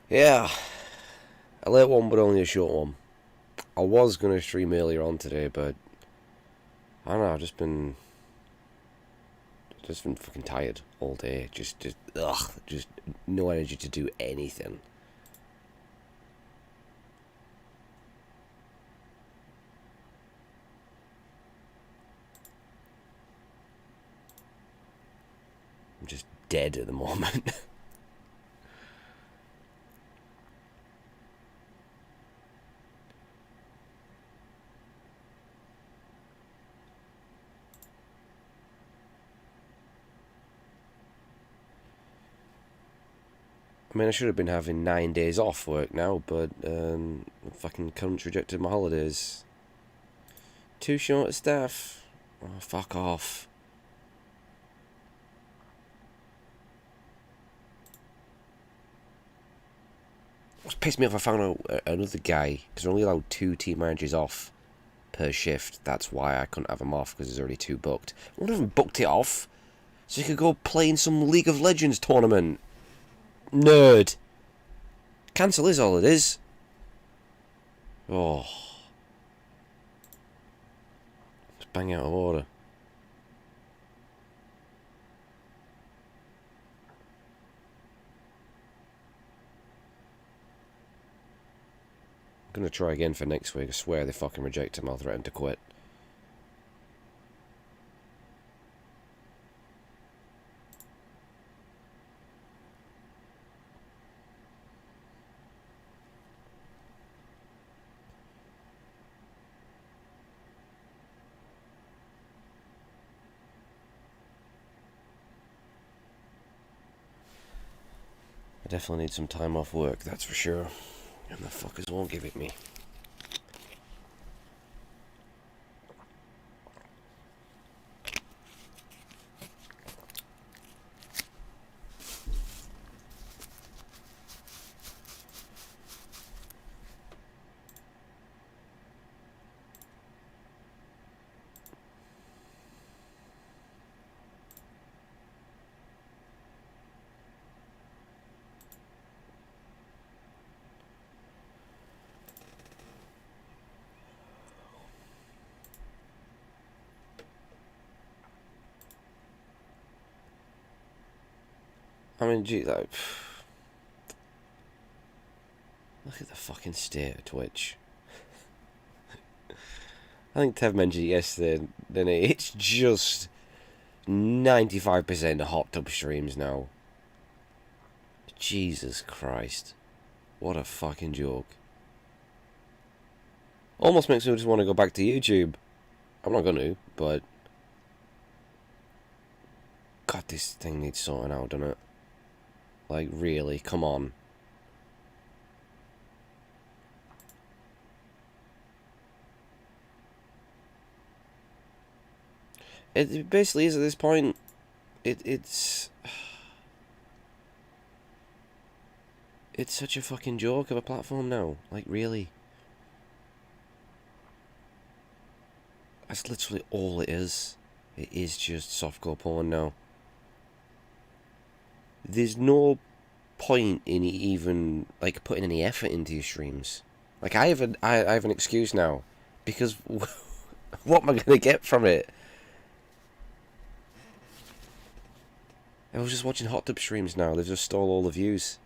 Yeah, a late one, but only a short one. I was gonna stream earlier on today, but I don't know. I've just been fucking tired all day. Just no energy to do anything. I'm just dead at the moment. I mean, I should have been having 9 days off work now, but fucking cunt rejected my holidays. Too short of staff. Oh, fuck off. What's pissed me off, I found out another guy, because they're only allowed 2 team managers off per shift. That's why I couldn't have him off, because there's already 2 booked. One of them booked it off so he could go play in some League of Legends tournament. Nerd. Cancel is all it is. Oh, it's bang out of order. I'm gonna try again for next week. I swear they fucking reject him. I'll threaten to quit. I definitely need some time off work, that's for sure. And the fuckers won't give it me. I mean, gee, like, look at the fucking state of Twitch. I think Tev mentioned it yesterday, then it's just 95% hot tub streams now. Jesus Christ. What a fucking joke. Almost makes me just want to go back to YouTube. I'm not going to, but God, this thing needs sorting out, doesn't it? Like, really, come on. It basically is at this point. It's it's such a fucking joke of a platform now. Like, really. That's literally all it is. It is just softcore porn now. There's no point in even like putting any effort into your streams. Like I have an excuse now because what am I gonna get from it? I was just watching hot tub streams now. They've just stole all the views.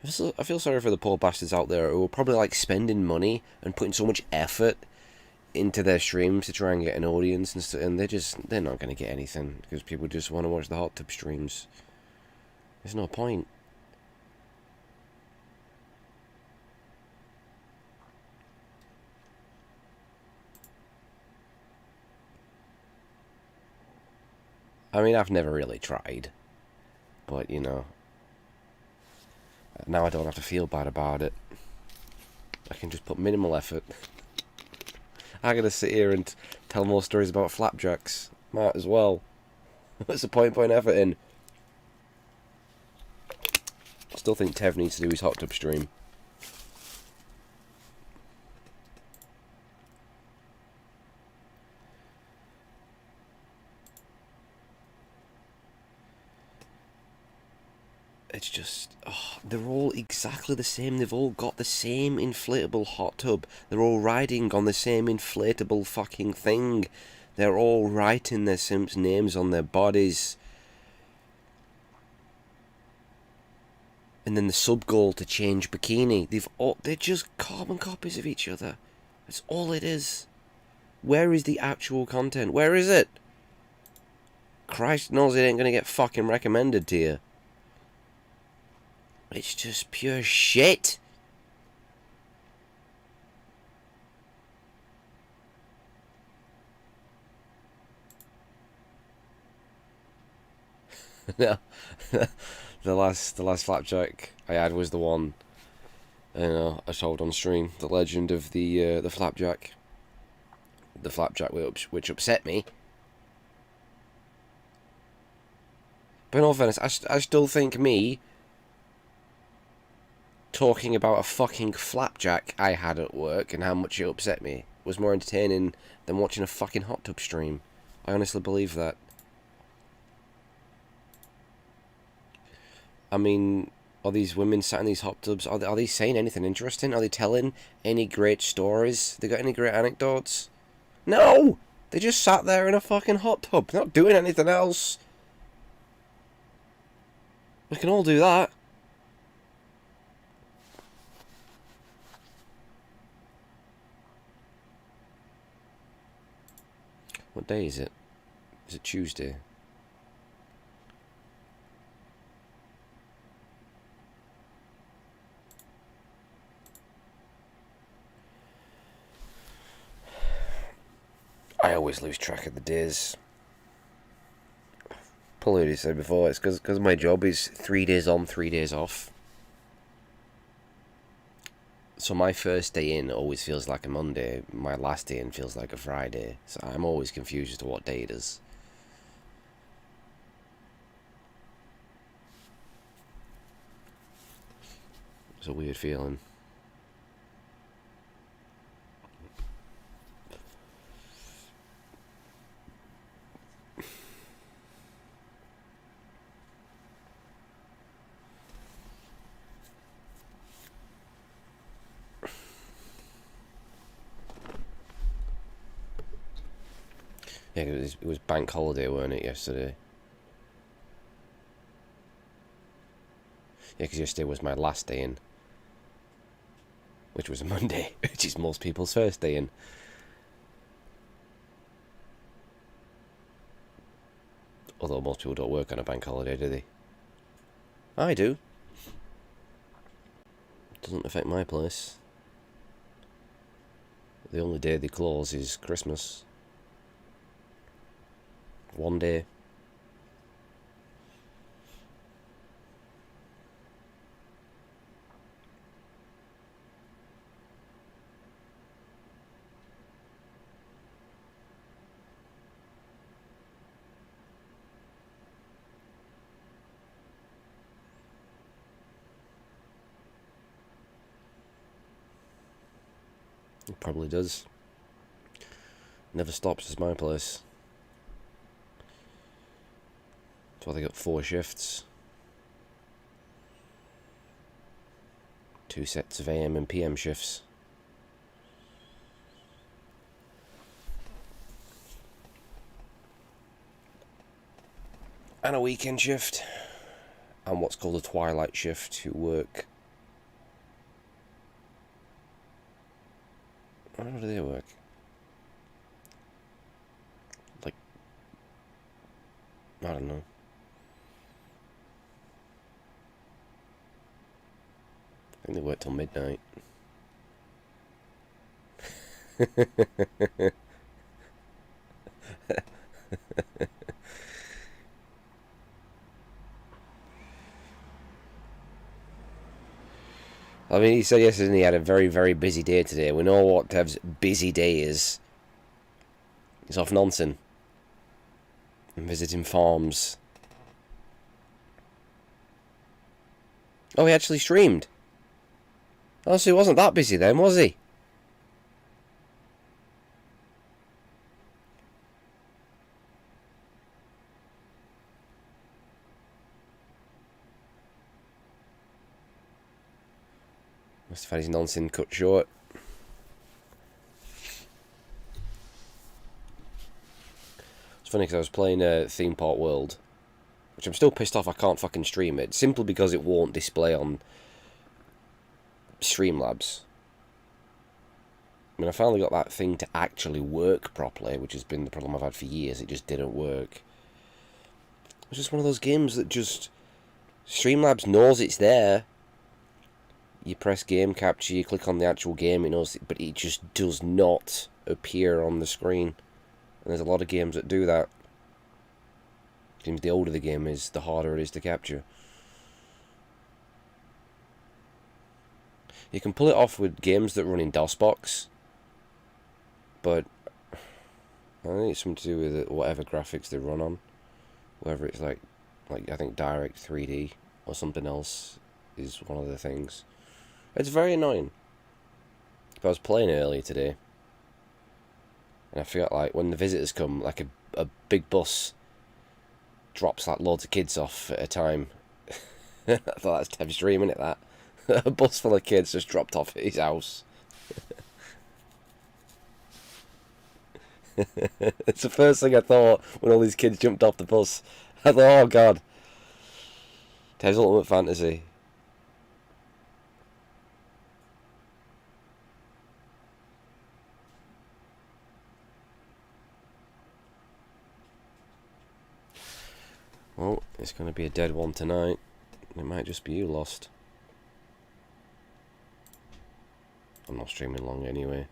I feel sorry for the poor bastards out there who are probably like spending money and putting so much effort into their streams to try and get an audience and they're not going to get anything because people just want to watch the hot tub streams. There's no point. I mean, I've never really tried, but you know, now I don't have to feel bad about it. I can just put minimal effort. I'm gonna sit here and tell more stories about flapjacks. Might as well. What's the point putting effort in? Still think Tev needs to do his hot tub stream. It's just, oh, they're all exactly the same. They've all got the same inflatable hot tub. They're all riding on the same inflatable fucking thing. They're all writing their Simps names on their bodies. And then the sub goal to change bikini. They're just carbon copies of each other. That's all it is. Where is the actual content? Where is it? Christ knows it ain't gonna get fucking recommended to you. It's just pure shit. No. the last flapjack I had was the one I told on stream, the legend of the flapjack. The flapjack which upset me. But in all fairness, I still think me talking about a fucking flapjack I had at work and how much it upset me was more entertaining than watching a fucking hot tub stream. I honestly believe that. I mean, are these women sat in these hot tubs? Are they saying anything interesting? Are they telling any great stories? They got any great anecdotes? No! They just sat there in a fucking hot tub, not doing anything else. We can all do that. What day is it? Is it Tuesday? I always lose track of the days. Probably already said before, it's because my job is 3 days on, 3 days off. So my first day in always feels like a Monday, my last day in feels like a Friday. So I'm always confused as to what day it is. It's a weird feeling. Yeah, it was bank holiday, weren't it, yesterday? Yeah, because yesterday was my last day in. Which was a Monday, which is most people's first day in. Although most people don't work on a bank holiday, do they? I do. Doesn't affect my place. The only day they close is Christmas. One day. It probably does. Never stops is my place. That's why they got 4 shifts. 2 sets of AM and PM shifts. And a weekend shift. And what's called a twilight shift, who work... How do they work? Like... I don't know. I think they work till midnight. I mean, he said yesterday he had a very, very busy day today. We know what Dev's busy day is. He's off Nonsen and visiting farms. Oh, he actually streamed. Oh, so he wasn't that busy then, was he? Must have had his nonsense cut short. It's funny because I was playing Theme Park World, which I'm still pissed off I can't fucking stream it, simply because it won't display on Streamlabs. I mean, I finally got that thing to actually work properly, which has been the problem I've had for years. It just didn't work. It's just one of those games that just... Streamlabs knows it's there. You press game capture, you click on the actual game, it knows it, but it just does not appear on the screen. And there's a lot of games that do that. Seems the older the game is, the harder it is to capture. You can pull it off with games that run in DOSBox, but I think it's something to do with whatever graphics they run on. Whether it's like I think Direct 3D or something else is one of the things. It's very annoying. If I was playing earlier today, and I forgot, like, when the visitors come, like a big bus drops like loads of kids off at a time. I thought that's Tev's dream, isn't it, that? A bus full of kids just dropped off at his house. It's the first thing I thought when all these kids jumped off the bus. I thought, oh god. Tev's ultimate fantasy. Well, it's going to be a dead one tonight. It might just be you lost. I'm not streaming long anyway.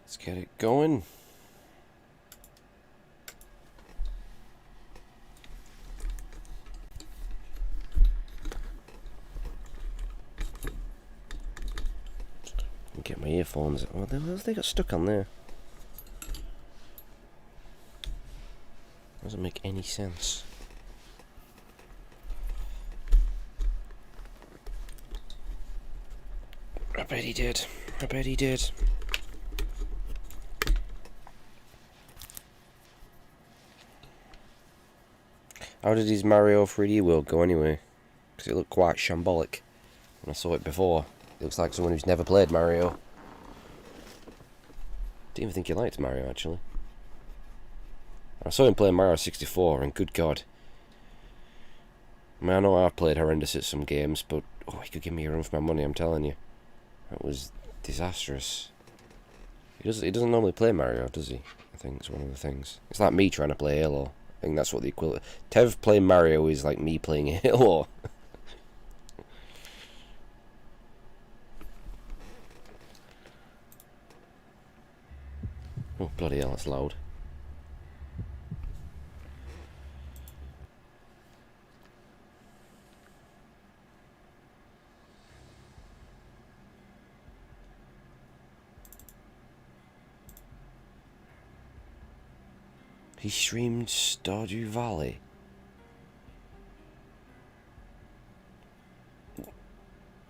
Let's get it going. Get my earphones. Oh, they got stuck on there. Doesn't make any sense. I bet he did. I bet he did. How did his Mario 3D World go anyway? Because it looked quite shambolic when I saw it before. It looks like someone who's never played Mario. Didn't even think he liked Mario, actually. I saw him playing Mario 64, and good god. I mean, I know I've played horrendous at some games, but oh, he could give me a run for my money, I'm telling you. That was disastrous. He doesn't normally play Mario, does he? I think it's one of the things. It's like me trying to play Halo. I think that's what the equivalent... Tev playing Mario is like me playing Halo. Oh, bloody hell, that's loud. He streamed Stardew Valley.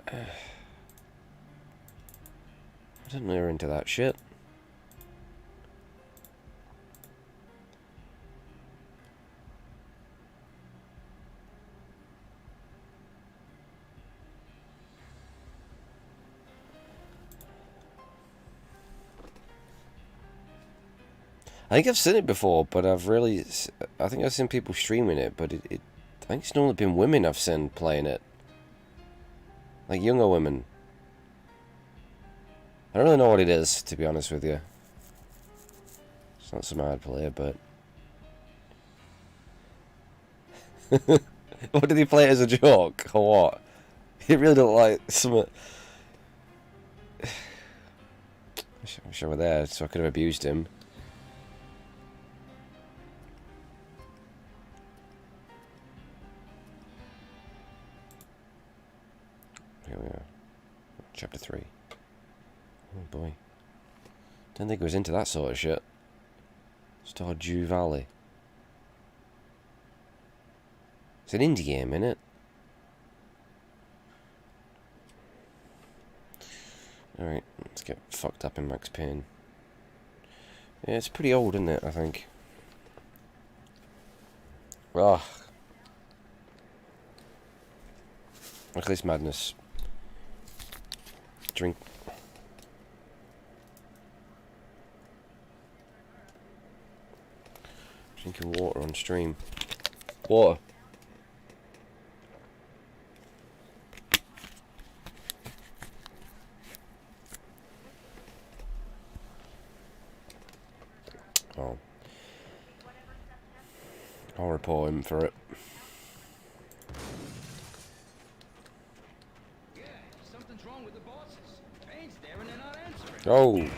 I didn't know you were into that shit. I think I've seen it before, but I think I've seen people streaming it, but I think it's normally been women I've seen playing it. Like younger women. I don't really know what it is, to be honest with you. It's not some hard play, but... What, did he play it as a joke, or what? He really don't like some... I wish I were there, so I could have abused him. Chapter 3. Oh boy. Don't think it was into that sort of shit. Stardew Valley. It's an indie game, innit? Alright, let's get fucked up in Max Payne. Yeah, it's pretty old, isn't it, I think. Ugh. Look at this madness. Drink. Drinking water on stream. Water. Oh. I'll report him for it. Yeah, something's wrong with the bosses. Payne's there and they're not answering. Oh.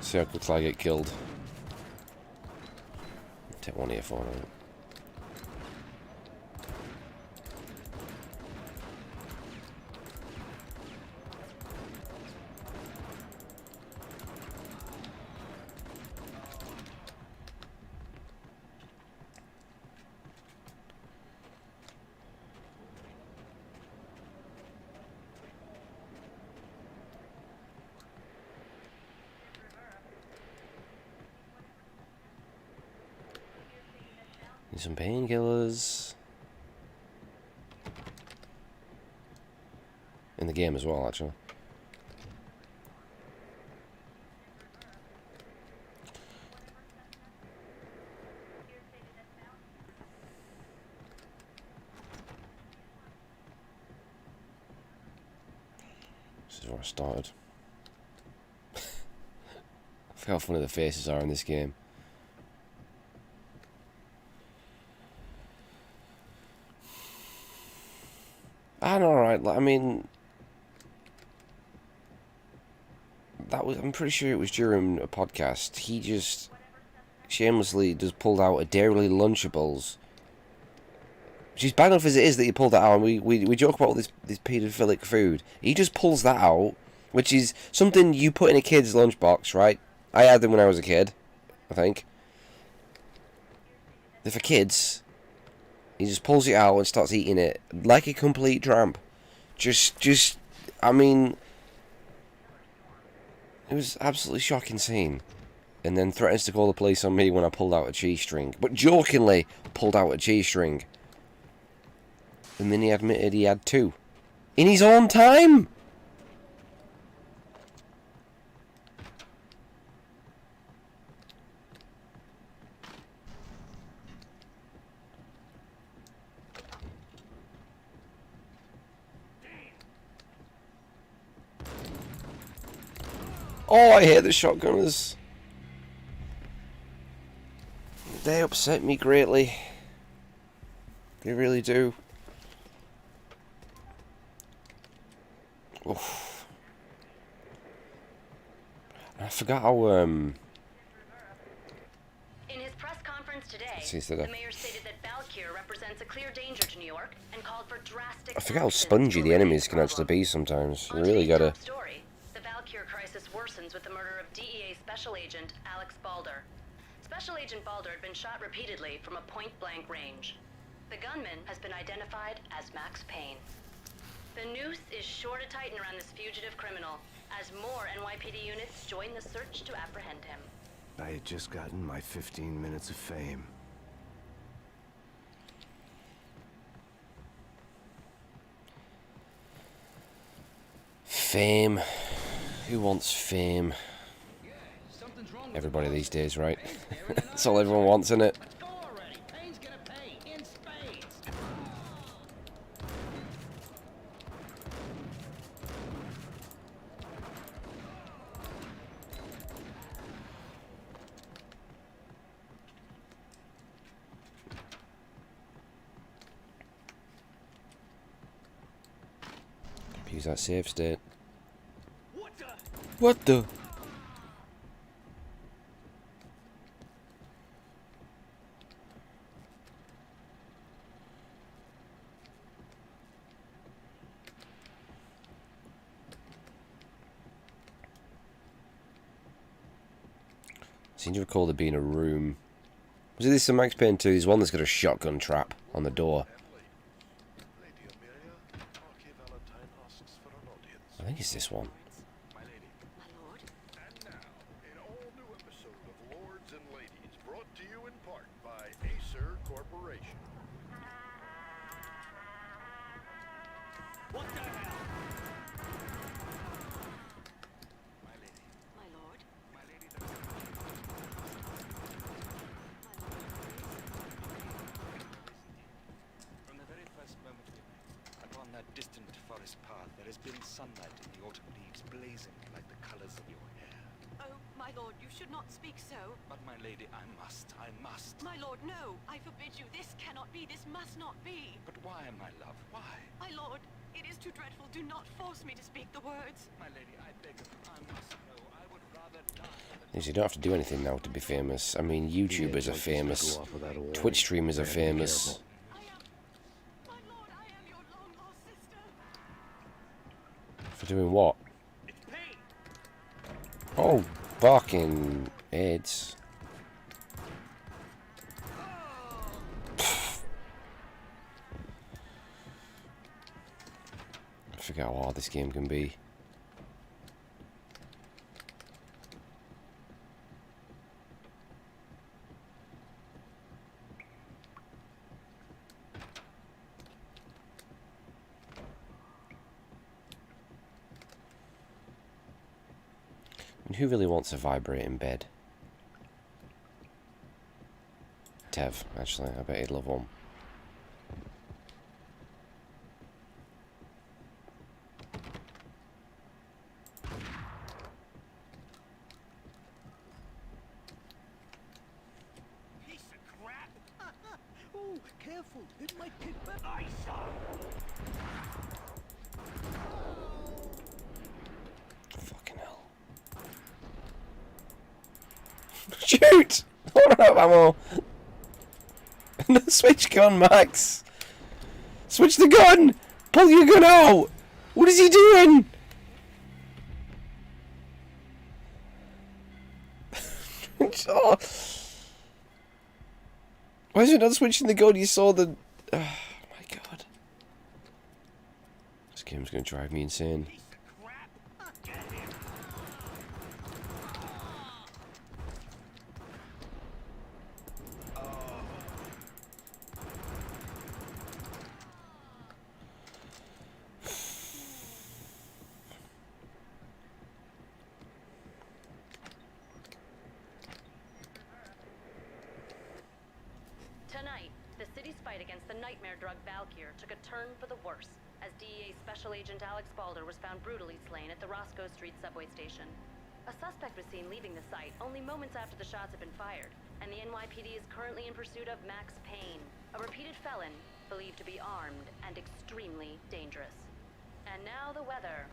See how quickly I get killed. Take one earphone out. Need some painkillers. In the game as well, actually. This is where I started. I forgot how funny the faces are in this game. I know, right? I mean, that was. I'm pretty sure it was during a podcast. He just shamelessly just pulled out a Dairy Lunchables, which is bad enough as it is that he pulled that out. And we joke about all this paedophilic food. He just pulls that out, which is something you put in a kid's lunchbox, right? I had them when I was a kid, I think. They're for kids. He just pulls it out and starts eating it like a complete tramp. Just, I mean, it was absolutely shocking scene. And then threatens to call the police on me when I pulled out a cheese string. But jokingly pulled out a cheese string. And then he admitted he had two. In his own time! Oh, I hate the shotgunners. They upset me greatly. They really do. Oof. I forgot how, In his press conference today, the mayor stated that Valkyr represents a clear danger to New York and called for drastic I forget how action spongy to the remedy enemies the can actually problem. be sometimes. You On really today's gotta... top story, the Valkyr crisis worsens with the murder of DEA Special Agent Alex Balder. Special Agent Balder had been shot repeatedly from a point-blank range. The gunman has been identified as Max Payne. The noose is sure to tighten around this fugitive criminal as more NYPD units join the search to apprehend him. I had just gotten my 15 minutes of fame. Fame. Who wants fame? Yeah, something's wrong with Everybody the these days, right? Payne's there and they're not That's all everyone wants, isn't it? Let's go already. Payne's gonna pay in spades. Use that save state. What the? What the? seem to recall there being a room. Was it this in Max Payne 2? There's one that's got a shotgun trap on the door. Lady Amelia, Marquis Valentine asks for an audience. I think it's this one. My lady. My lord? And now, an all-new episode of Lords and Ladies, brought to you in part by Acer Corporation. What the hell? My lady. My lord? My lady. From the very first moment we met, upon that distant forest path, there has been sunlight in the autumn leaves blazing like the colors of your hair. Oh, my lord, you should not speak so. But my lady, I must. My lord, no. I forbid you. This cannot be. This must not be. But why, my love, why? My lord, it is too dreadful. Do not force me to speak the words. My lady, I beg of you, I must know. I would rather die than... You don't have to do anything now to be famous. I mean, YouTubers are famous. Twitch streamers are famous. I am... My lord, I am your long-lost sister. For doing what? It's pain. Oh, barking AIDS. I forget how hard this game can be. And who really wants a vibrating bed? Tev, actually, I bet he'd love one. Piece of crap. Oh, careful. It might get better. I saw. Fucking hell. Shoot! I don't have ammo. No, switch gun, Max. Switch the gun! Pull your gun out! What is he doing? Oh. Why is he not switching the gun? You saw the... Oh my god. This game's gonna drive me insane. Piece of crap. Get him. Tonight, the city's fight against the nightmare drug Valkyr took a turn for the worse, as DEA Special Agent Alex Balder was found brutally slain at the Roscoe Street subway station. A suspect was seen leaving the site only moments after the shots had been fired, and the NYPD is currently in pursuit of Max Payne, a repeated felon believed to be armed and extremely dangerous. And now the weather.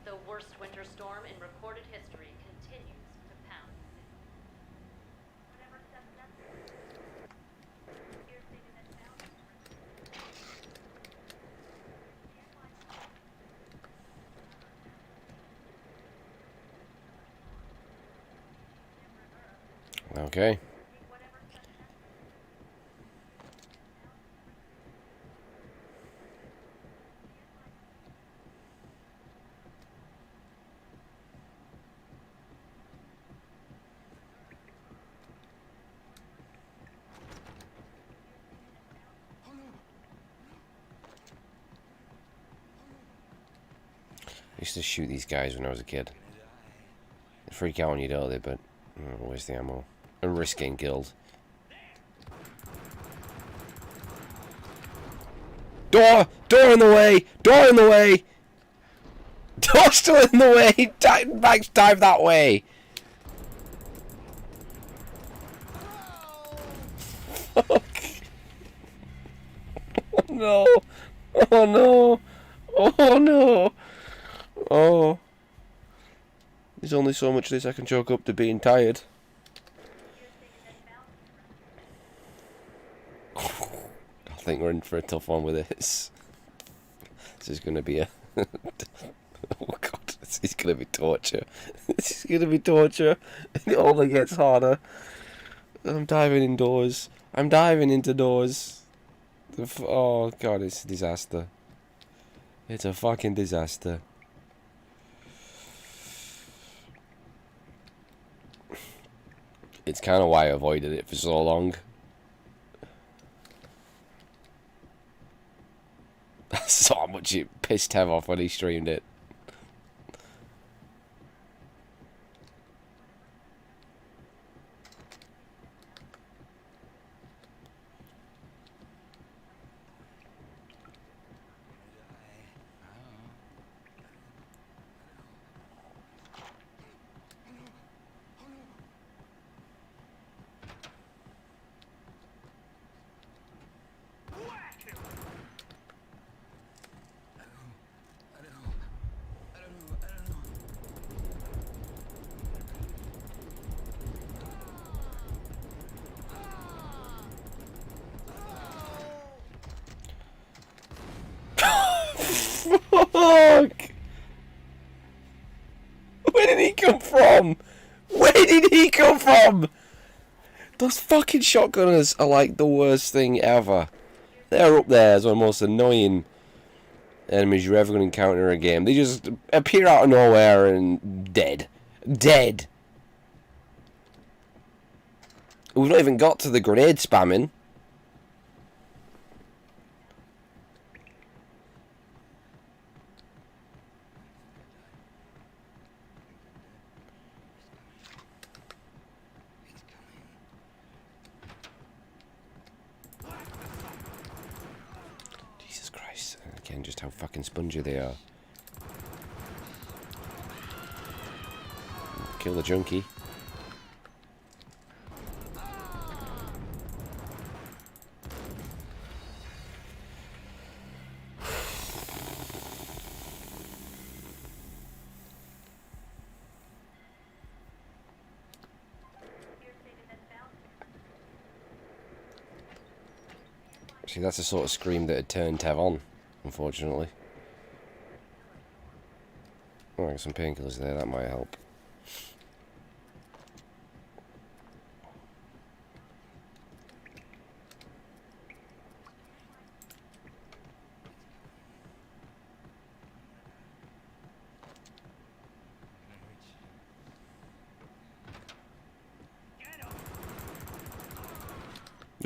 The worst winter storm in recorded history continues to pound the city. Whatever steps necessary. Here's David and Val. Okay. I used to shoot these guys when I was a kid. They freak out when you don't they, but where's the ammo? And risk getting killed. Door! Door in the way! Door in the way! Door still in the way! Max, dive that way! Fuck! Oh no! Oh no! Oh no! Oh. There's only so much of this I can chalk up to being tired. I think we're in for a tough one with this. This is going to be a... Oh god. This is gonna be torture. This is gonna be torture. It only gets harder. I'm diving indoors. I'm diving into doors. Oh god, it's a disaster. It's a fucking disaster. It's kind of why I avoided it for so long. I saw how much it pissed Tev off when he streamed it. Fuck! Where did he come from? Where did he come from? Those fucking shotgunners are like the worst thing ever. They're up there as one of the most annoying enemies you're ever going to encounter in a game. They just appear out of nowhere and dead. Dead! We've not even got to the grenade spamming. Jesus Christ. Again, just how fucking spongy they are. Kill the junkie. See, that's the sort of scream that had turned Tev on, unfortunately. Oh, I got some painkillers there, that might help.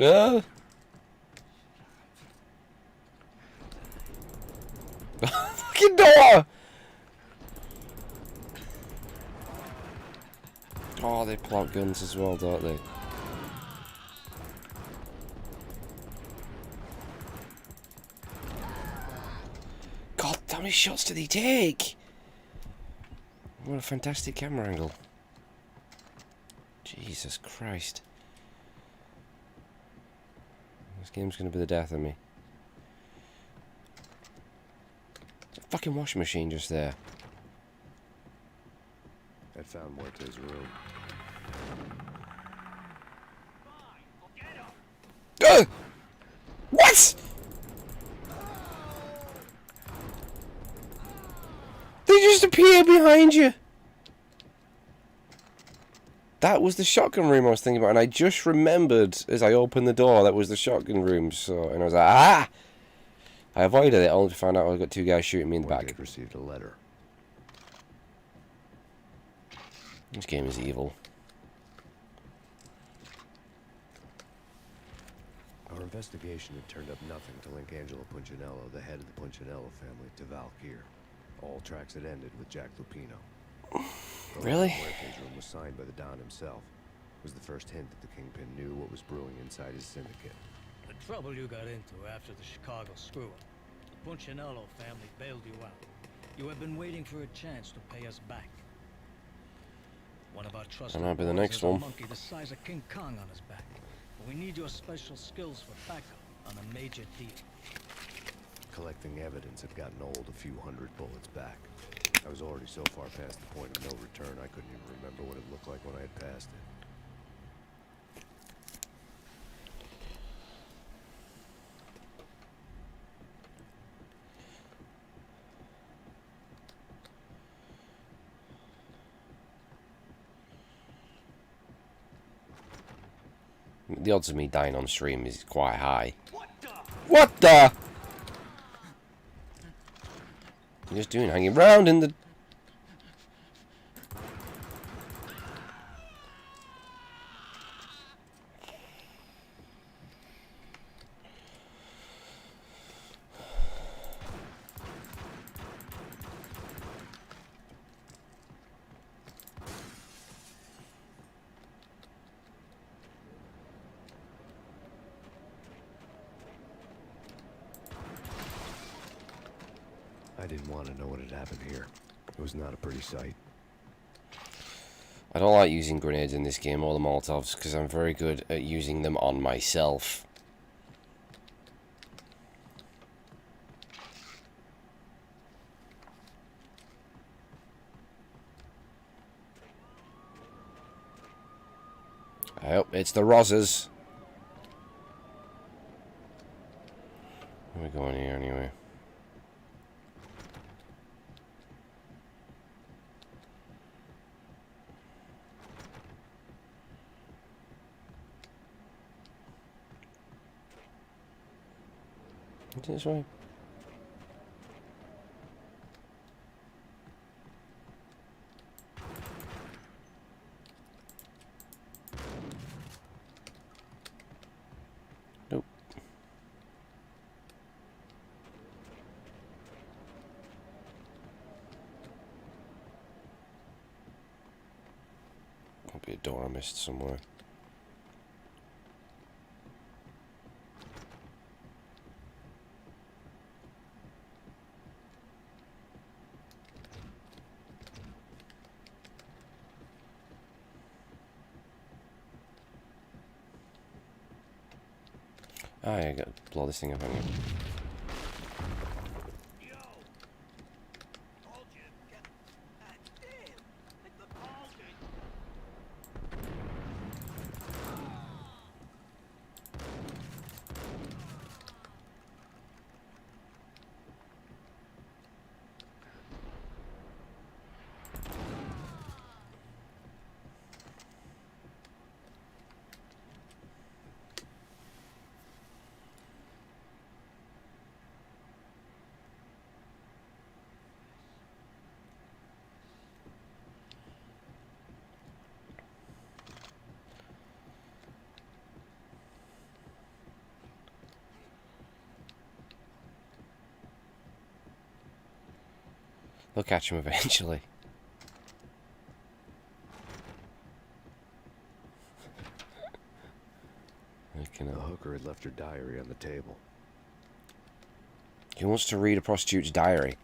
Ah! Fucking door! Oh, they pull out guns as well, don't they? God, how many shots did he take? What a fantastic camera angle. Jesus Christ. This game's gonna be the death of me. There's a fucking washing machine just there. I found Muerte's room. What? They just appear behind you. That was the shotgun room I was thinking about, and I just remembered as I opened the door that was the shotgun room. So, and I was like, ah! I avoided it, only to find out I got two guys shooting me in the Muerte back. received a letter. This game is evil. Our investigation had turned up nothing to link Angelo Punchinello, the head of the Punchinello family, to Valkyr. All tracks had ended with Jack Lupino. Really? Muerte's room was signed by the Don himself. It was the first hint that the Kingpin knew what was brewing inside his syndicate. The trouble you got into after the Chicago screw-up. The Punchinello family bailed you out. You have been waiting for a chance to pay us back. One of our trusted That might be the boys next has a one. monkey the size of King Kong on his back. But we need your special skills for backup on a major deal. Collecting evidence had gotten old a few hundred bullets back. I was already so far past the point of no return, I couldn't even remember what it looked like when I had passed it. The odds of me dying on stream is quite high. What the? You're just doing hanging around in the... I didn't want to know what had happened here. It was not a pretty sight. I don't like using grenades in this game or the Molotovs because I'm very good at using them on myself. I hope it's the Rozzers. Where are we going here anyway? Is it this way? Nope. Might be a door I missed somewhere. Ah, yeah, I gotta blow this thing up, haven't you? They'll catch him eventually. The hooker had left her diary on the table. He wants to read a prostitute's diary.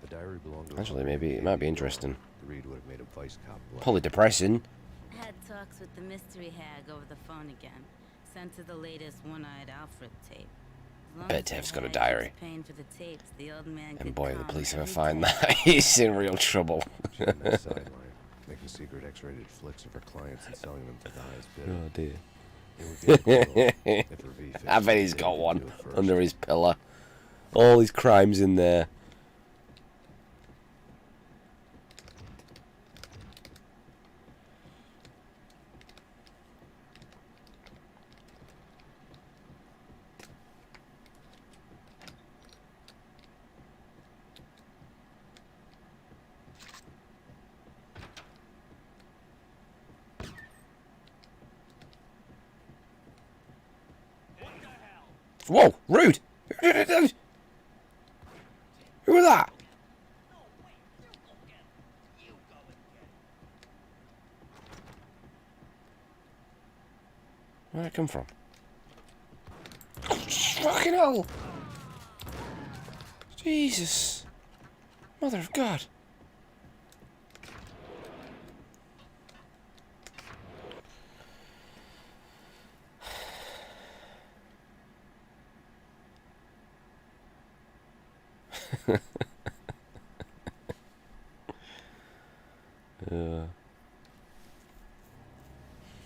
The diary belonged to... Actually, maybe it might be interesting. The read would have made a vice cop blush. Probably depressing. Had talks with the mystery hag over the phone again. Sent her the latest one-eyed Alfred tape. As long Bet as Tev's the got a hag diary. keeps paying for the tapes, the old man And could boy, if the come police ever every find day. that, he's in real trouble. She on the sideline, making secret X-rated flicks of her clients and selling them to the highest bidder. Oh dear. It would be a little if her V-Fix I bet he's didn't got do one it first. under his pillow. All his crimes in there. Whoa, rude! Who was that? Where'd it come from? Fucking hell! Jesus! Mother of God!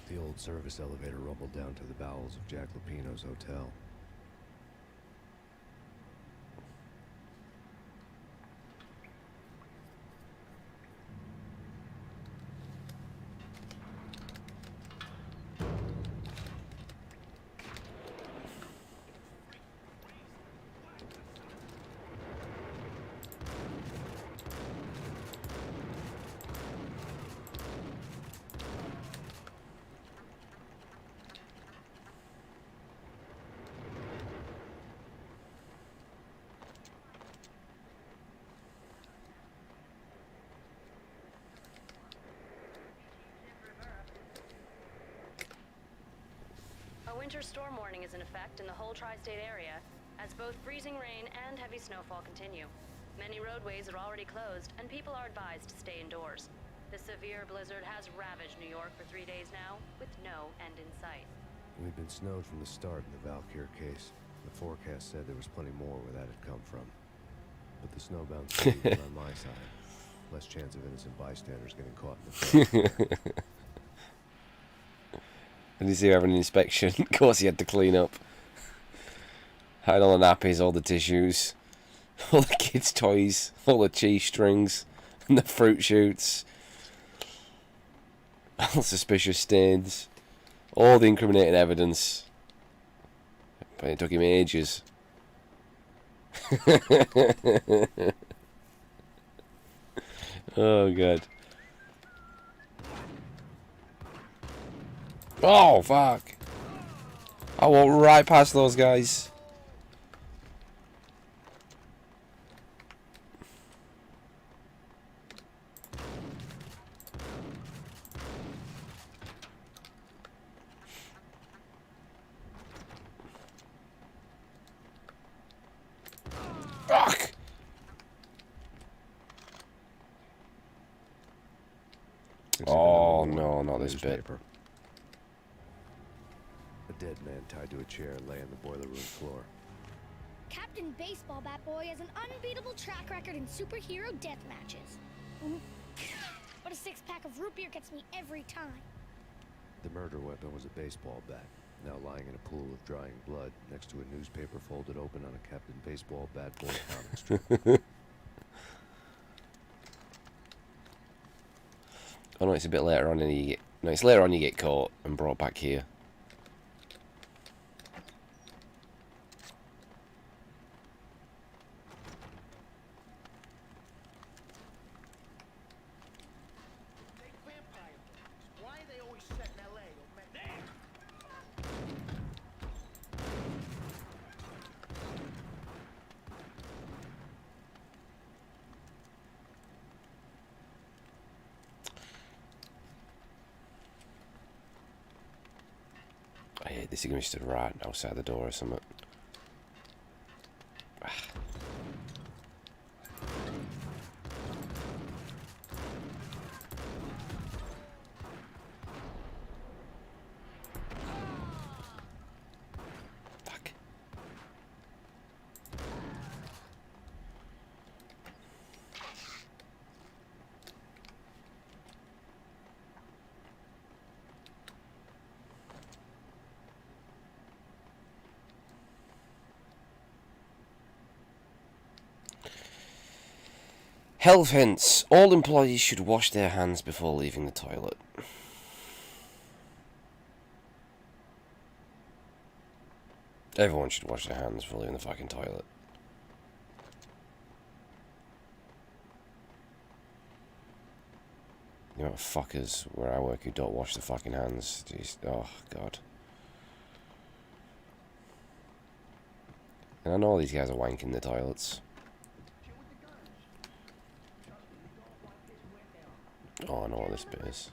The old service elevator rumbled down to the bowels of Jack Lupino's hotel. winter storm warning is in effect in the whole tri-state area, as both freezing rain and heavy snowfall continue. Many roadways are already closed, and people are advised to stay indoors. The severe blizzard has ravaged New York for 3 days now, with no end in sight. We've been snowed from the start in the Valkyr case. The forecast said there was plenty more where that had come from. But the snowbound city was on my side. Less chance of innocent bystanders getting caught in the frost. And he's here having an inspection. Of course he had to clean up. Hide all the nappies, all the tissues, all the kids' toys, all the cheese strings, and the fruit shoots. All the suspicious stains. All the incriminating evidence. But it took him ages. Oh, God. Oh, fuck. I walked right past those guys. Fuck. Oh, no, not this bit. Newspaper. A dead man tied to a chair lay on the boiler room floor. Captain Baseball Bat Boy has an unbeatable track record in superhero death matches. But a six-pack of root beer gets me every time. The murder weapon was a baseball bat, now lying in a pool of drying blood next to a newspaper folded open on a Captain Baseball Bat Boy comic strip. Oh no, it's a bit later on and you get... No, it's later on you get caught and brought back here. I hate this. He's going to be stood right outside the door or something. Fuck. Health hints. All employees should wash their hands before leaving the toilet. Everyone should wash their hands before leaving the fucking toilet. The amount of fuckers where I work who don't wash their fucking hands. Jeez. Oh, God. And I know all these guys are wanking the toilets. Oh, I know what this bit is.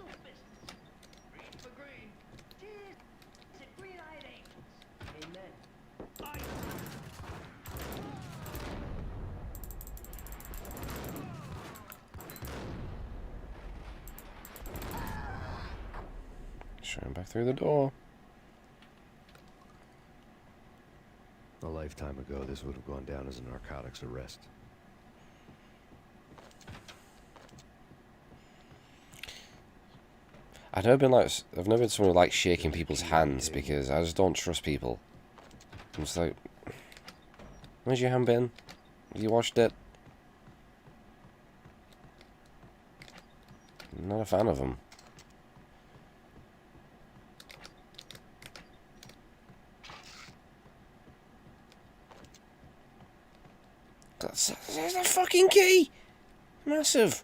Showing back through the door. A lifetime ago, this would have gone down as a narcotics arrest. I've never been someone who likes shaking people's hands because I just don't trust people. I'm just like, where's your hand been? Have you washed it? I'm not a fan of them. There's the fucking key! Massive!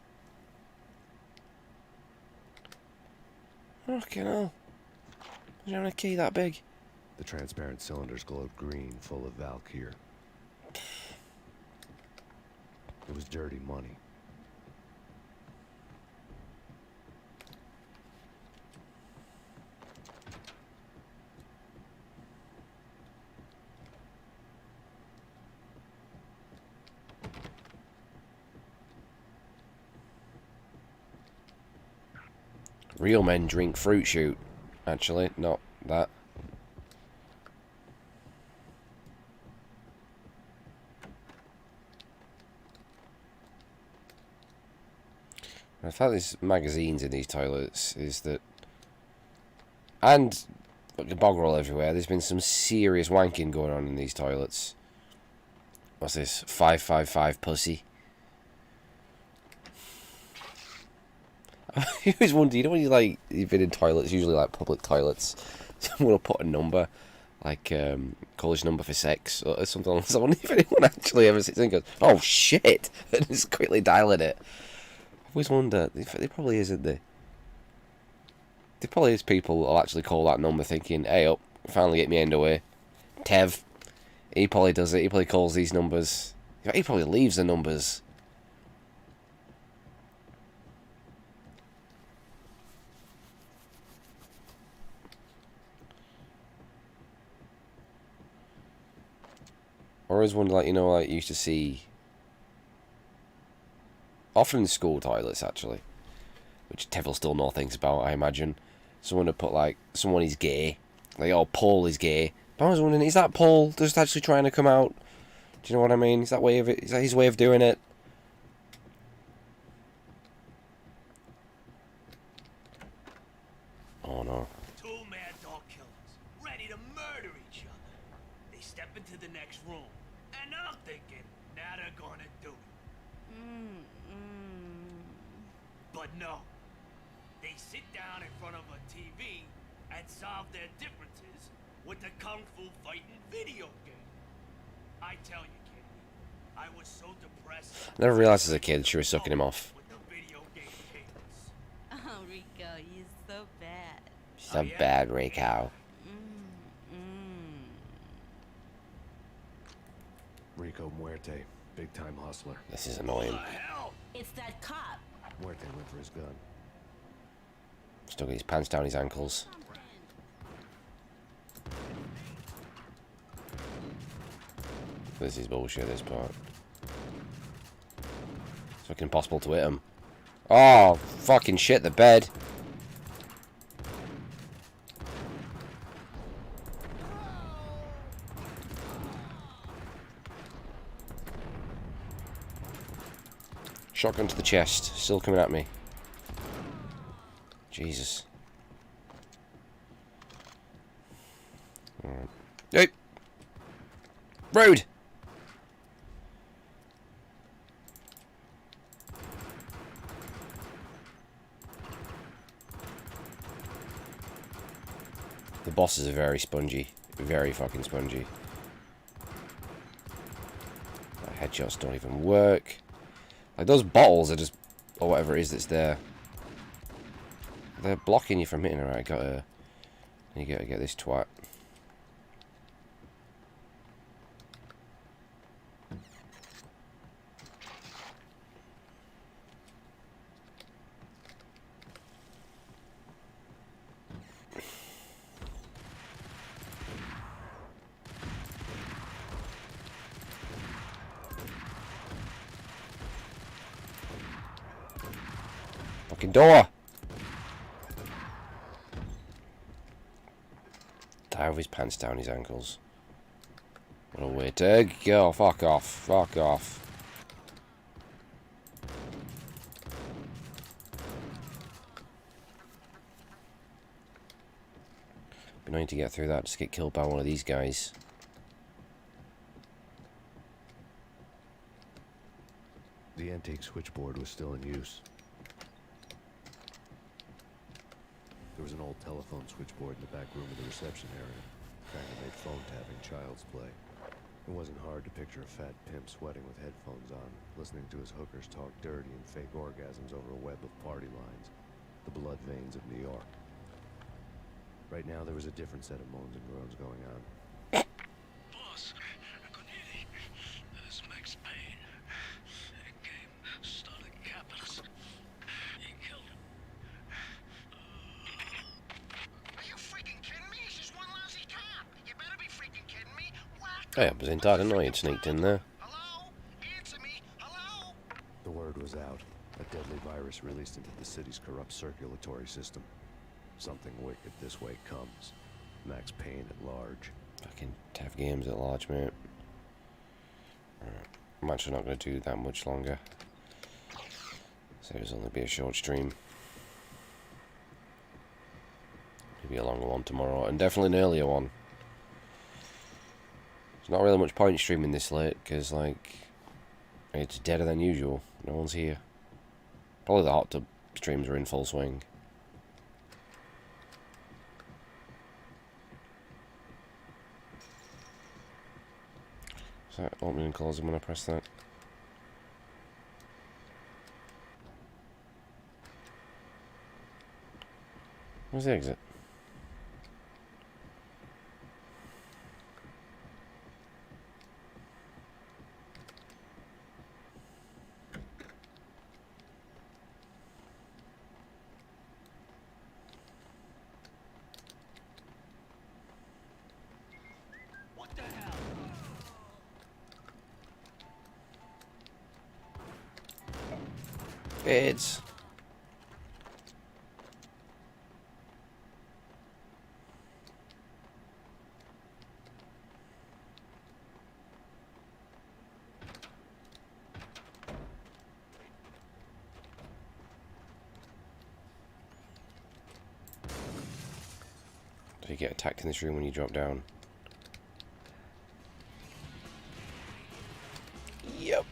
Fucking hell. Is there a key that big? The transparent cylinders glowed green, full of Valkyr. It was dirty money. Real men drink fruit shoot. Actually, not that. The fact there's magazines in these toilets is that, and bog roll everywhere. There's been some serious wanking going on in these toilets. What's this? 555 pussy. I always wonder, you know when you've been in toilets, usually like public toilets, someone will put a number, like college number for sex or something like that. I wonder if anyone actually ever sits and goes, oh shit, and just quickly dialing it. I always wonder, there probably isn't there. There probably is people who'll actually call that number thinking, hey up, finally get me end away. Tev, he probably does it, he probably calls these numbers. He probably leaves the numbers. I always wonder, like, you know, like, you used to see, often in school toilets, actually, which Tev will still know things about, I imagine. Someone would put, like, someone is gay, like, oh, Paul is gay. But I was wondering, is that Paul just actually trying to come out? Do you know what I mean? Is that his way of doing it? Oh, no. Two mad dog killers, ready to murder each other. They step into the next room, and I'm thinking, now they're gonna do it. But no. They sit down in front of a TV and solve their differences with the Kung Fu fighting video game. I tell you, kid, I was so depressed. I never realised as a kid she was sucking him off. With the video game cadence. Oh, Rico, you're so bad. She's a bad Rico. Rico Muerte, big-time hustler. This is annoying. What the hell? It's that cop. Muerte went for his gun. Still got his pants down his ankles. This is bullshit, this part. It's fucking impossible to hit him. Oh, fucking shit, the bed. Shotgun to the chest, still coming at me. Jesus. Alright. Hey! Road! The bosses are very spongy. Very fucking spongy. My headshots don't even work. Like, those bottles are just... or whatever it is that's there. They're blocking you from hitting her. You gotta get this twat. Fucking door! Tie with his pants down his ankles. What a way to go. Fuck off. Fuck off. Be annoying to get through that, just get killed by one of these guys. The antique switchboard was still in use. There was an old telephone switchboard in the back room of the reception area. Kinda made phone tapping child's play. It wasn't hard to picture a fat pimp sweating with headphones on, listening to his hookers talk dirty and fake orgasms over a web of party lines. The blood veins of New York. Right now, there was a different set of moans and groans going on. Boss, Cornelia, this is Max Payne. He came, started capping us. He killed him. Are you freaking kidding me? He's just one lousy cop. You better be freaking kidding me. Whack Hey, I was in, I didn't know you'd sneaked in there. Hello? Answer me. Hello? The word was out. A deadly virus released into the city's corrupt circulatory system. Something wicked this way comes. Max Payne at large. Fucking tough games at large, mate. Alright. I'm actually not going to do that much longer. So it'll only be a short stream. Maybe a longer one tomorrow, and definitely an earlier one. There's not really much point streaming this late, because, like, it's deader than usual. No one's here. Probably the hot tub streams are in full swing. Is that opening and closing when I press that? Where's the exit? What the hell? Beds. Do you get attacked in this room when you drop down? Yep.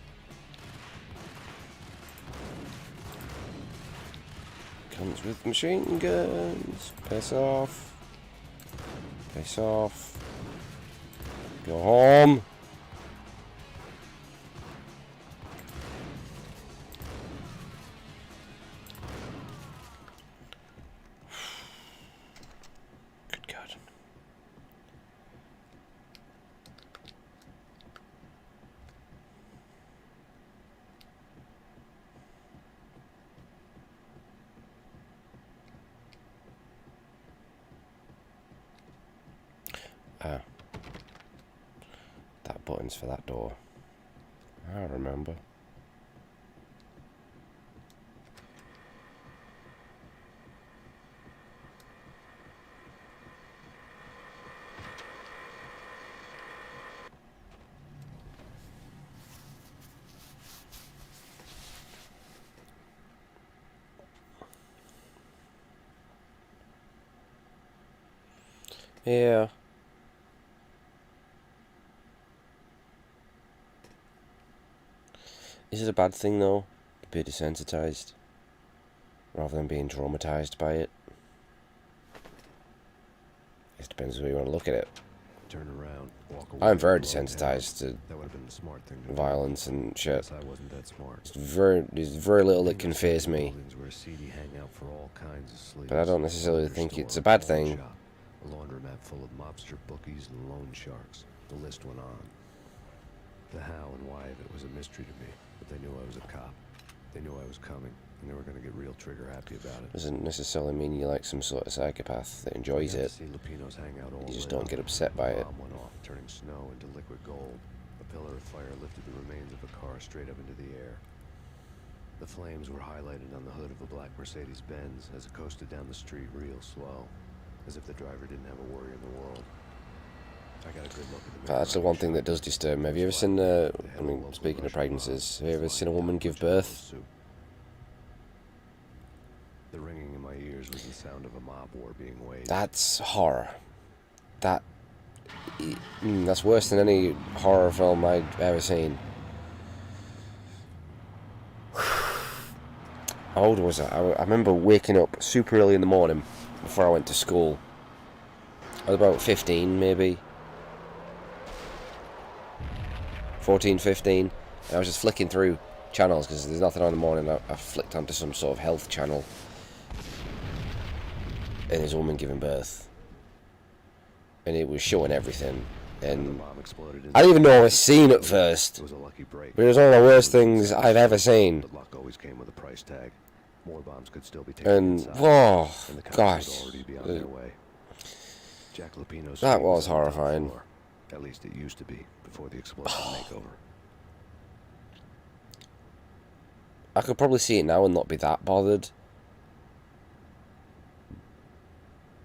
Comes with machine guns. Piss off. Piss off. Go home. Good God. Ah. That button's for that door. I remember. Yeah. Is it a bad thing though, to be desensitized, rather than being traumatized by it? It depends on how you want to look at it. Turn around, walk away. I'm very and slow desensitized down. to That would have been the smart thing to do. violence and shit. Guess I wasn't that smart. There's very little that can phase me. Buildings where seedy hangout for all kinds of sleeves. But I don't necessarily Liquor think store, it's a bad pawn thing. shop, a laundromat full of mobster bookies and loan sharks. The list went on. The how and why of it was a mystery to me, but they knew I was a cop. They knew I was coming, and they were going to get real trigger happy about it. Doesn't necessarily mean you're like some sort of psychopath that enjoys I got it. to see Lupino's hangout all You just lit don't up. get upset by The it. bomb went off, turning snow into liquid gold. A pillar of fire lifted the remains of a car straight up into the air. The flames were highlighted on the hood of a black Mercedes-Benz as it coasted down the street real slow, as if the driver didn't have a worry in the world. I got a good look at the That's the one thing that does disturb me. Have you ever seen, I mean, speaking of pregnancies, have you ever seen a woman give birth? The ringing in my ears was the sound of a mob war being waged. That's horror. That's worse than any horror film I've ever seen. How old was I? I remember waking up super early in the morning before I went to school. I was about 15 maybe. 14, 15. And I was just flicking through channels because there's nothing on in the morning. I flicked onto some sort of health channel. And there's a woman giving birth. And it was showing everything. And I didn't even know I was seen at first. It was a lucky break. But it was one of the worst things I've ever seen. But luck always came with a price tag. More bombs could still be taken And, inside, whoa, and the cops gosh. would already be on their way. Jack Lupino's That street was on the top horrifying. floor. At least it used to be, before the explosive makeover. I could probably see it now and not be that bothered.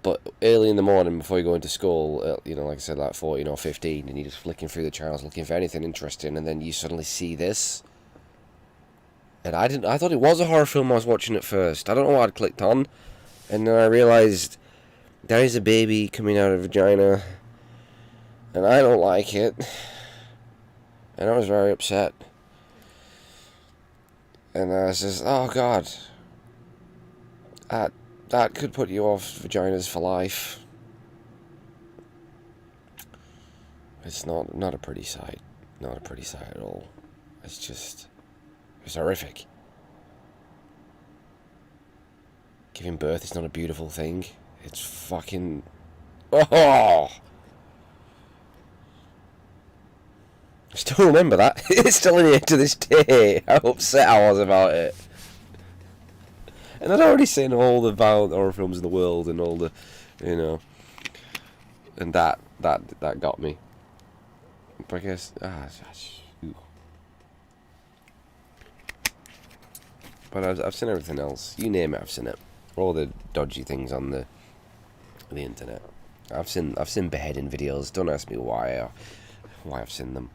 But early in the morning before you go into school, you know, like I said, like 14 or 15, and you're just flicking through the channels looking for anything interesting, and then you suddenly see this. And I thought it was a horror film I was watching at first. I don't know what I'd clicked on. And then I realised there is a baby coming out of a vagina. And I don't like it. And I was very upset. And I was just, oh god. That could put you off vaginas for life. It's not a pretty sight. Not a pretty sight at all. It's horrific. Giving birth is not a beautiful thing. It's fucking... Oh! I still remember that. It's still in here to this day. How upset I was about it. And I'd already seen all the violent horror films in the world and all the, you know, and that got me. But I guess, but I've seen everything else. You name it, I've seen it. All the dodgy things on the internet. I've seen beheading videos. Don't ask me why I've seen them.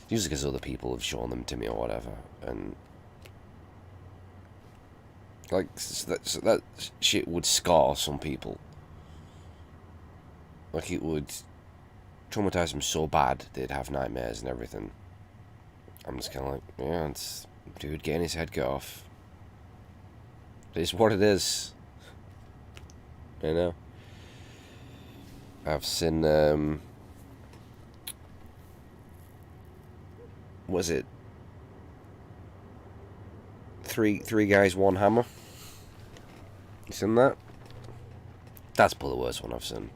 Usually because other people have shown them to me or whatever, and like so that shit would scar some people. Like it would traumatize them so bad they'd have nightmares and everything. I'm just kind of like, yeah, it's dude getting his head cut off. It's what it is. You know. I've seen was it three guys, one hammer? You seen that? That's probably the worst one I've seen.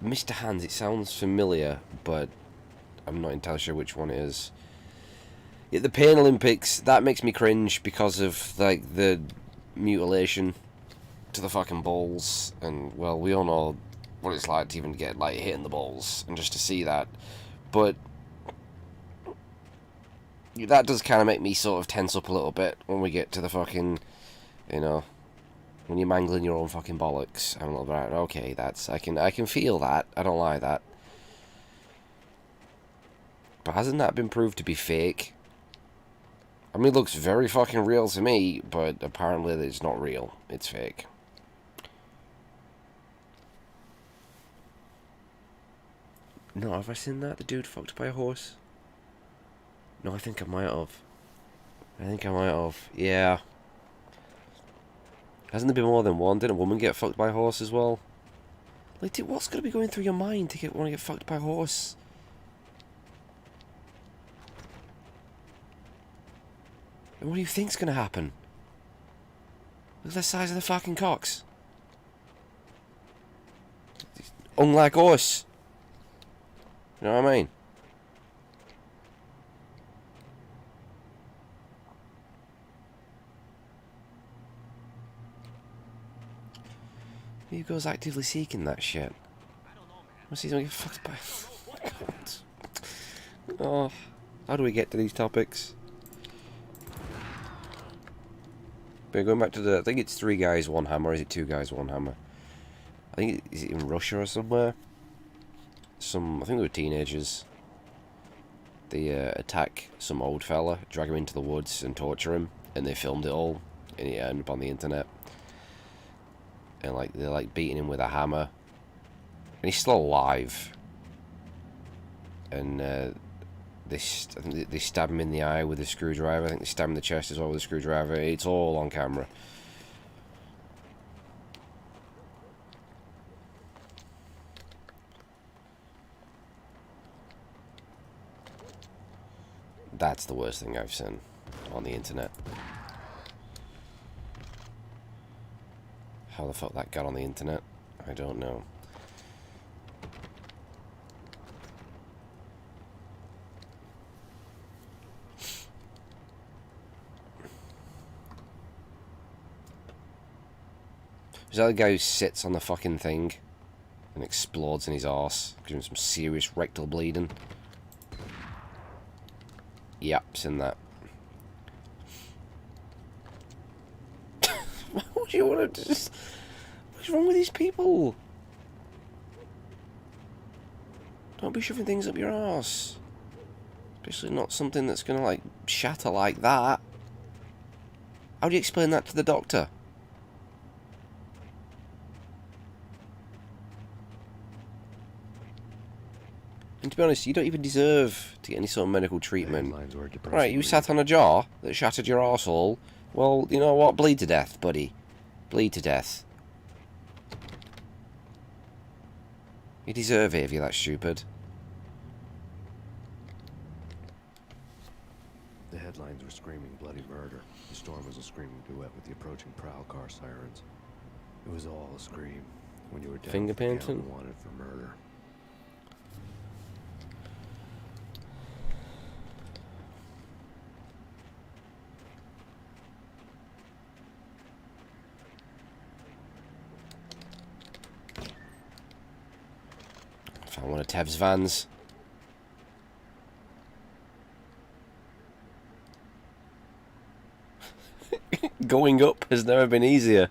Mr. Hands, it sounds familiar, but I'm not entirely sure which one it is. Yeah, the Pain Olympics, that makes me cringe because of like the mutilation to the fucking balls, and well, we all know what it's like to even get like hit in the balls, and just to see that. But that does kind of make me sort of tense up a little bit when we get to the fucking, you know, when you're mangling your own fucking bollocks. I'm a little bit, okay, that's, I can feel that. I don't like that. But hasn't that been proved to be fake? I mean, it looks very fucking real to me, but apparently it's not real. It's fake. No, have I seen that? The dude fucked by a horse? No, I think I might have. Yeah. Hasn't there been more than one? Didn't a woman get fucked by a horse as well? Like, dude, what's going to be going through your mind to want to get fucked by a horse? And what do you think's going to happen? Look at the size of the fucking cocks. Unlike horse. You know what I mean? Who goes actively seeking that shit? What's he gonna get fucked by? Oh, how do we get to these topics? But going back to the, I think it's 3 guys, 1 hammer. Is it 2 guys, 1 hammer? I think is it in Russia or somewhere? I think they were teenagers. They attack some old fella, drag him into the woods and torture him, and they filmed it all, and it ended up on the internet. And like they're like beating him with a hammer, and he's still alive. And I think they stab him in the eye with a screwdriver. I think they stab him in the chest as well with a screwdriver. It's all on camera. That's the worst thing I've seen on the internet. How the fuck that got on the internet, I don't know. Is that the guy who sits on the fucking thing and explodes in his arse, giving him some serious rectal bleeding? Yep, seen that. What do you want to just... What's wrong with these people? Don't be shoving things up your arse. Especially not something that's gonna, like, shatter like that. How do you explain that to the doctor? And to be honest, you don't even deserve to get any sort of medical treatment. Right, you sat on a jar that shattered your arsehole. Well, you know what? Bleed to death, buddy. Bleed to death. You deserve it if you're that stupid. The headlines were screaming bloody murder. The storm was a screaming duet with the approaching prowl car sirens. It was all a scream when you were down Finger for count painting? and wanted for murder. Found one of Tev's vans. Going up has never been easier.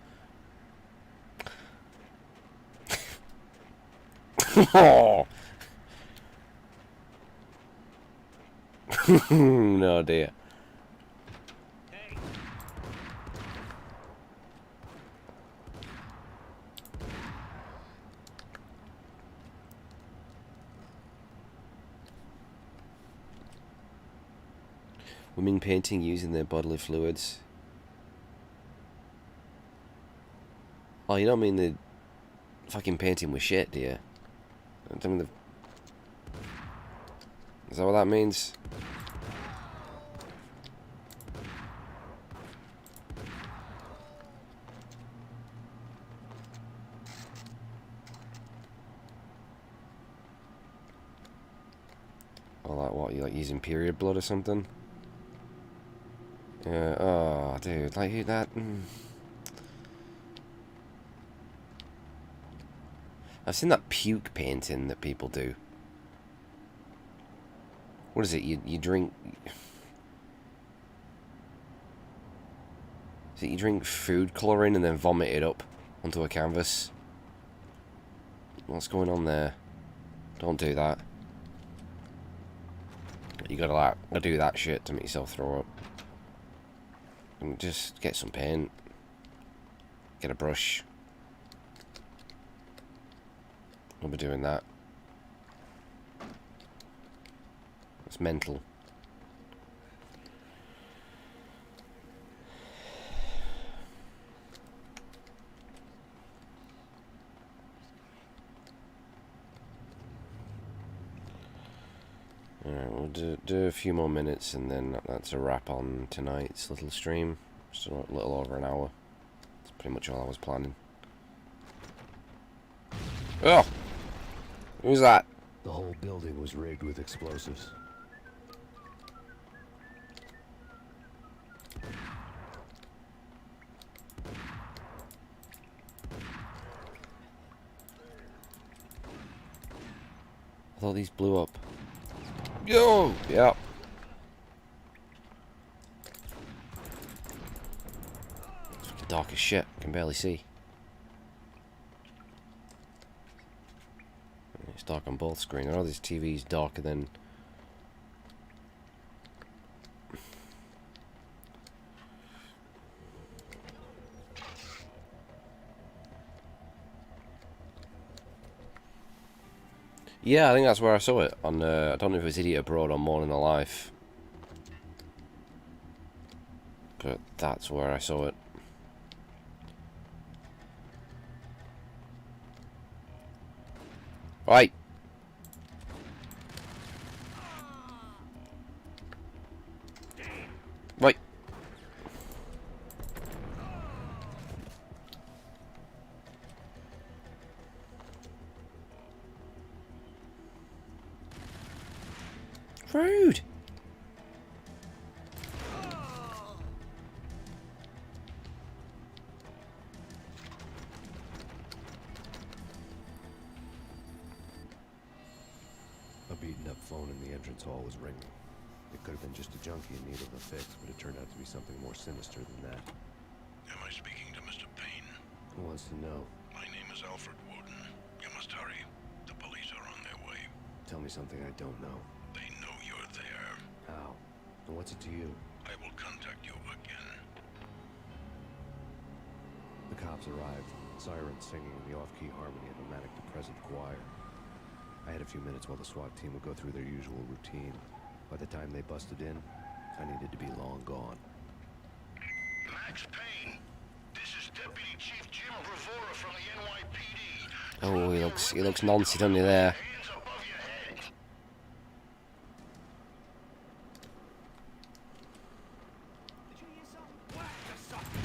Oh. No dear. Hey, Women painting using their bodily fluids. Oh, you don't mean the fucking painting with shit, do you? I don't mean the... Is that what that means? Or like what, you like using period blood or something? Yeah, oh dude, like that... I've seen that puke painting that people do. What is it? You drink... Is it you drink food colouring and then vomit it up onto a canvas? What's going on there? Don't do that. You gotta like do that shit to make yourself throw up. And just get some paint. Get a brush. I'll be doing that. It's mental. Alright, we'll do a few more minutes and then that's a wrap on tonight's little stream. Just a little over an hour. That's pretty much all I was planning. Oh! Who's that? The whole building was rigged with explosives. I thought these blew up. Yo! Yeah. It's fucking dark as shit. I can barely see. It's dark on both screens. I know this TV's darker than... Yeah, I think that's where I saw it. On I don't know if it was Idiot Abroad or Morning Alive. But that's where I saw it. Right. Right. Rude. A beaten up phone in the entrance hall was ringing. It could have been just a junkie in need of a fix, but it turned out to be something more sinister than that. Am I speaking to Mr. Payne? Who wants to know? My name is Alfred Woden. You must hurry. The police are on their way. Tell me something I don't know. They know you're there. How? And what's it to you? I will contact you again. The cops arrived, sirens singing in the off-key harmony of a manic-depressive choir. I had a few minutes while the SWAT team would go through their usual routine. By the time they busted in, I needed to be long gone. Max Payne, this is Deputy Chief Jim Bravura from the NYPD. Oh, he looks noncy, doesn't he, there? Hands above your head. Did you hear something? Whack the sucker!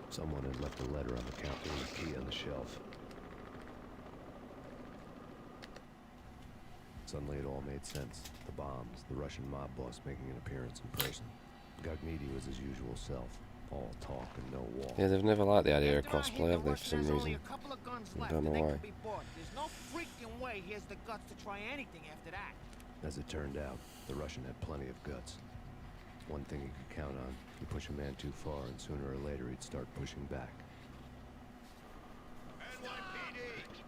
Someone had left a letter on the counter and a key on the shelf. Suddenly it all made sense. The bombs, the Russian mob boss making an appearance in person. Gagnidi was his usual self. All talk and no walk. Yeah, they've never liked the idea of After I hit crossplay, the have they, for Russian, some there's only reason? a couple of guns I left don't know and they why. can be bought. There's no freaking way he has the guts to try anything after that. As it turned out, the Russian had plenty of guts. One thing he could count on, you push a man too far and sooner or later he'd start pushing back. NYPD!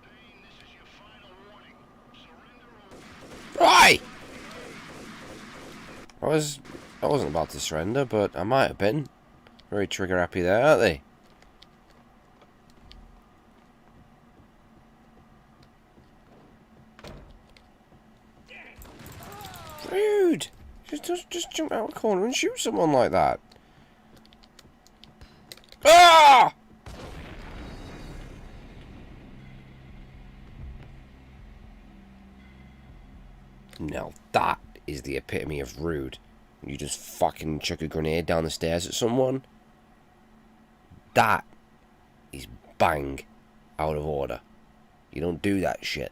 Payne, this is your final warning. Surrender or... Right! I wasn't about to surrender, but I might have been. Very trigger happy there, aren't they? Rude! Just jump out of the corner and shoot someone like that. Ah! Now that is the epitome of rude. You just fucking chuck a grenade down the stairs at someone. That is bang out of order. You don't do that shit.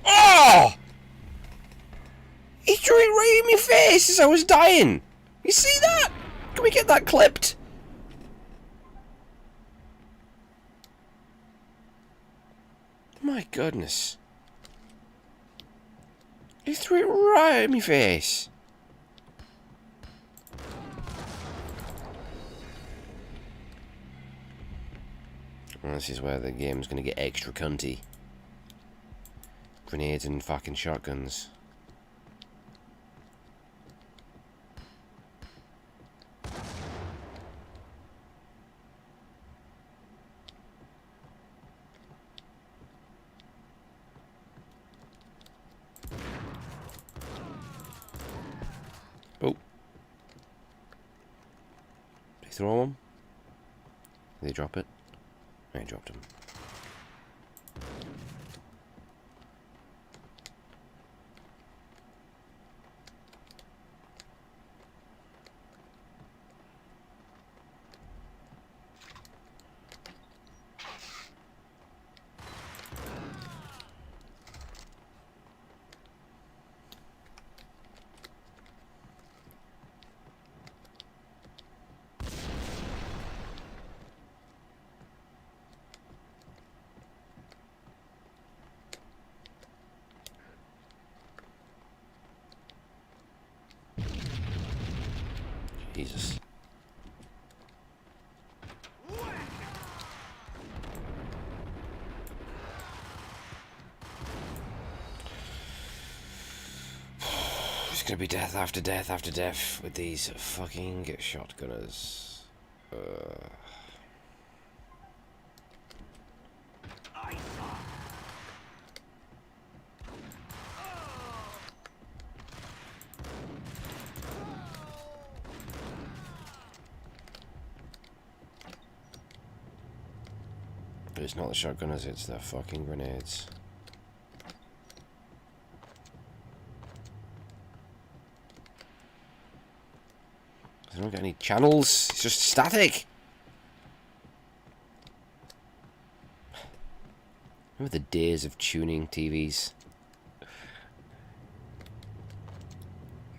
Oh! He threw it right in my face as I was dying. You see that? Can we get that clipped? My goodness. He threw it right in my face. Well, this is where the game's gonna get extra cunty. Grenades and fucking shotguns. Oh. Did he throw one? Did he drop it? No, he dropped him. Jesus. It's gonna be death after death after death with these fucking shotgunners. But it's not the shotgunners, it's the fucking grenades. I don't get any channels, it's just static. Remember the days of tuning TVs?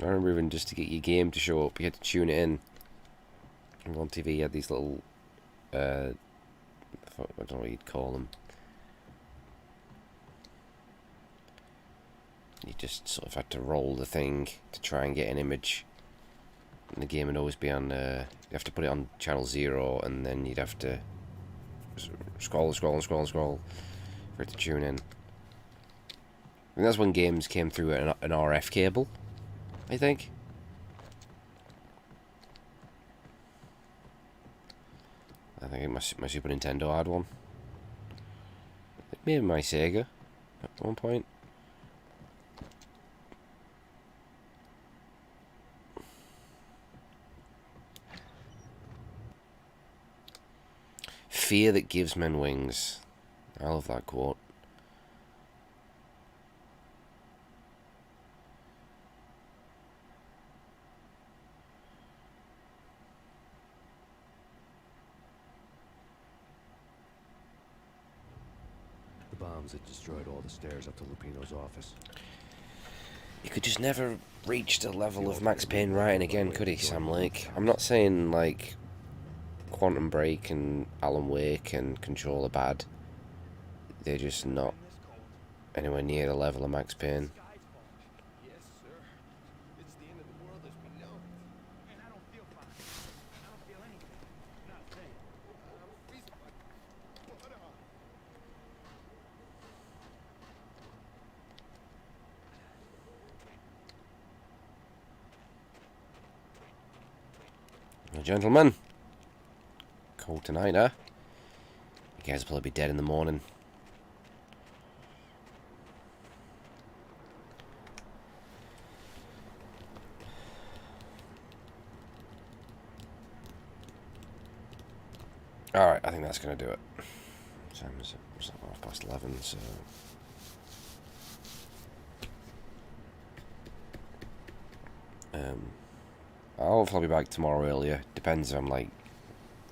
I remember even just to get your game to show up, you had to tune it in. And on TV you had these little, I don't know what you'd call them. You just sort of had to roll the thing to try and get an image. And the game would always be on, you have to put it on channel 0, and then you'd have to scroll for it to tune in. And that's when games came through an RF cable, I think. I think my Super Nintendo had one. Maybe my Sega at one point. Fear that gives men wings. I love that quote. The bombs that destroyed all the stairs up to Lupino's office. You could just never reach the level of Max Payne writing again, could he, Sam Lake? I'm not saying, like, Quantum Break and Alan Wake and Control are bad. They're just not anywhere near the level of Max Payne. Yes, sir. It's the end of the world as we know it. Man, I don't feel fine. I don't feel anything. Not a thing. Well, gentlemen, cold tonight, huh? You guys will probably be dead in the morning. Alright, I think that's going to do it. Time is it's 11:30, so... I'll hopefully be back tomorrow earlier. Depends if I'm, like,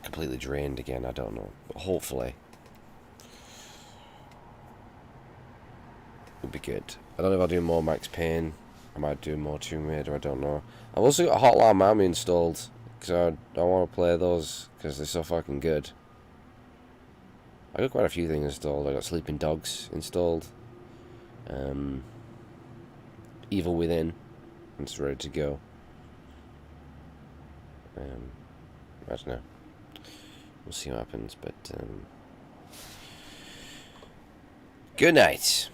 completely drained again, I don't know. But hopefully. It'll be good. I don't know if I'll do more Max Payne. I might do more Tomb Raider, I don't know. I've also got Hotline Miami installed. Because I want to play those. Because they're so fucking good. I got quite a few things installed. I got Sleeping Dogs installed. Evil Within. It's ready to go. I don't know. We'll see what happens, but good night.